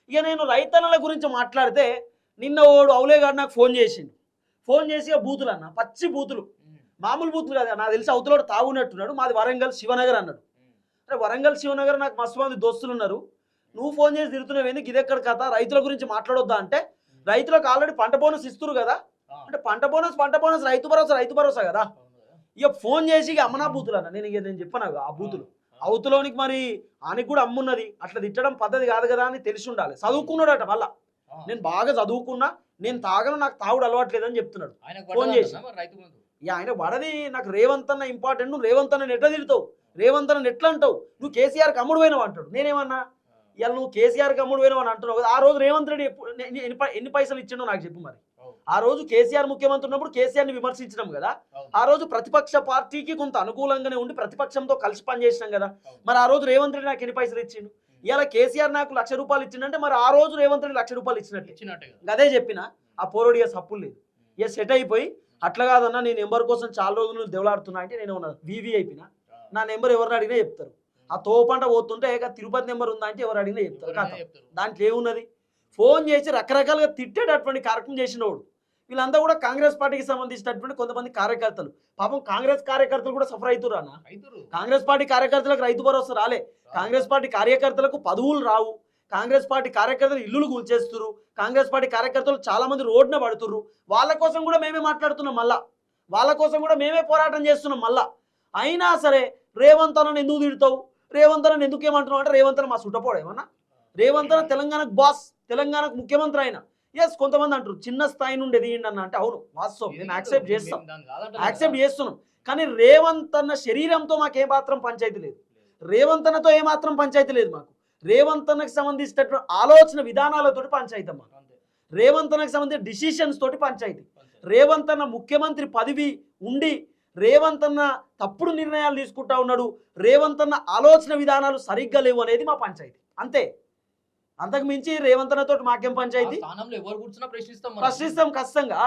ఇక నేను రైతన్నల గురించి మాట్లాడితే నిన్న ఓడు అవులేగాడు నాకు ఫోన్ చేసిండు. ఫోన్ చేసి ఇక బూతులు అన్న, పచ్చి బూతులు, మామూలు బూతులు కాదు. నాకు తెలిసి అవతలోడు తాగునట్టున్నాడు. మాది వరంగల్ శివనగర్ అన్నాడు. అరే వరంగల్ శివనగర్ నాకు మస్తు మంది దోస్తులు ఉన్నారు, నువ్వు ఫోన్ చేసి తిరుగుతున్నావు ఎందుకు, ఇదెక్కడ కథ, రైతుల గురించి మాట్లాడొద్దా అంటే, రైతులకు ఆల్రెడీ పంట బోనస్ ఇస్తురు కదా అంటే, పంట బోనస్ రైతు భరోసా కదా. ఇక ఫోన్ చేసి ఇక అమ్మనా బూతులు అన్న. నేను చెప్పాను ఆ బూతులు అవతలోనికి, మరి ఆయనకి కూడా అమ్మున్నది, అట్లా తిట్టడం పద్ధతి కాదు కదా అని తెలిసి ఉండాలి. చదువుకున్నాడట మళ్ళా, నేను బాగా చదువుకున్నా, నేను తాగను, నాకు తాగుడు అలవాట్లేదని చెప్తున్నాడు ఫోన్ చేసి. ఇక ఆయన పడది నాకు రేవంత్ అన్న ఇంపార్టెంట్, నువ్వు రేవంత్ అన్న ఎట్లా తిడతావు, రేవంత్ అన్న ఎట్లా అంటావు, నువ్వు కేసీఆర్కి అమ్ముడు పోయినావు అంటాడు. నేనేమన్నా, ఇవాళ నువ్వు కేసీఆర్కి అమ్ముడు పోయినావు అని అంటున్నావు కదా, ఆ రోజు రేవంత్ రెడ్డి ఎన్ని పైసలు ఇచ్చిండో నాకు చెప్పు మరి. ఆ రోజు కేసీఆర్ ముఖ్యమంత్రి ఉన్నప్పుడు కేసీఆర్ని విమర్శించడం కదా, ఆ రోజు ప్రతిపక్ష పార్టీకి కొంత అనుకూలంగానే ఉండి ప్రతిపక్షంతో కలిసి పనిచేసినాం కదా. మరి ఆ రోజు రేవంత్ రెడ్డి నాకు ఎన్ని పైసలు ఇచ్చిండు, ఇలా కేసీఆర్ నాకు ₹1,00,000 ఇచ్చిందంటే మరి ఆ రోజు రేవంత్ రెడ్డి ₹1,00,000 ఇచ్చినట్టే. అదే చెప్పిన ఆ పోరోడి సప్పులు లేదు, ఇక సెట్ అయిపోయి, అట్లా కాదన్నా నేను నెంబర్ కోసం చాలా రోజులు దెవలాడుతున్నా అంటే, నేను వివి అయిపోయినా, నా నెంబర్ ఎవరిని అడిగినా చెప్తారు. ఆ తోపంట పోతుంటే తిరుపతి నెంబర్ ఉందా అంటే ఎవరు అడిగినా చెప్తారు. దాంట్లో ఏమున్నది, ఫోన్ చేసి రకరకాలుగా తిట్టేటటువంటి కార్యక్రమం చేసినవాడు. వీళ్ళంతా కూడా కాంగ్రెస్ పార్టీకి సంబంధించినటువంటి కొంతమంది కార్యకర్తలు. పాపం కాంగ్రెస్ కార్యకర్తలు కూడా సఫర్ అవుతున్నారు అన్న. కాంగ్రెస్ పార్టీ కార్యకర్తలకు రైతు భరోసా రాలే, కాంగ్రెస్ పార్టీ కార్యకర్తలకు పదవులు రావు, కాంగ్రెస్ పార్టీ కార్యకర్తలు ఇల్లులు కూల్చేస్తున్నారు, కాంగ్రెస్ పార్టీ కార్యకర్తలు చాలా మంది రోడ్డున పడుతున్నారు. వాళ్ళ కోసం కూడా మేమే మాట్లాడుతున్నాం, మళ్ళా వాళ్ళ కోసం కూడా మేమే పోరాటం చేస్తున్నాం మళ్ళా. అయినా సరే రేవంత్ అన్నను ఎందుకు తిడతావు, రేవంత్ అన్నను ఎందుకు ఏమంటున్నావు అంటే, రేవంత్ అన్న మా సుట్టపోడు ఏమన్నా, రేవంత్ అన్న తెలంగాణకు బాస్, తెలంగాణకు ముఖ్యమంత్రి అయినా. ఎస్, కొంతమంది అంటారు చిన్న స్థాయి నుండి ఎదిగిండి అన్న అంటే, అవును వాస్తవం, నేను యాక్సెప్ట్ చేస్తున్నాం. కానీ రేవంత్ అన్న శరీరంతో మాకు ఏమాత్రం పంచాయతీ లేదు, రేవంత్ అన్నతో ఏమాత్రం పంచాయతీ లేదు మాకు. రేవంత్ అన్నకు సంబంధించినటువంటి ఆలోచన విధానాలతోటి పంచాయతీ అమ్మా, రేవంత్ అన్నకు సంబంధించిన డిసిషన్స్ తోటి పంచాయతీ. రేవంత్ అన్న ముఖ్యమంత్రి పదవి ఉండి రేవంత్ అన్న తప్పుడు నిర్ణయాలు తీసుకుంటా ఉన్నాడు, రేవంత్ అన్న ఆలోచన విధానాలు సరిగ్గా లేవు అనేది మా పంచాయతీ, అంతే. అంతకు మించి రేవంత్ అన్నతో మాకేం పంచాయతీ, ప్రశ్నిస్తాం ఖచ్చితంగా.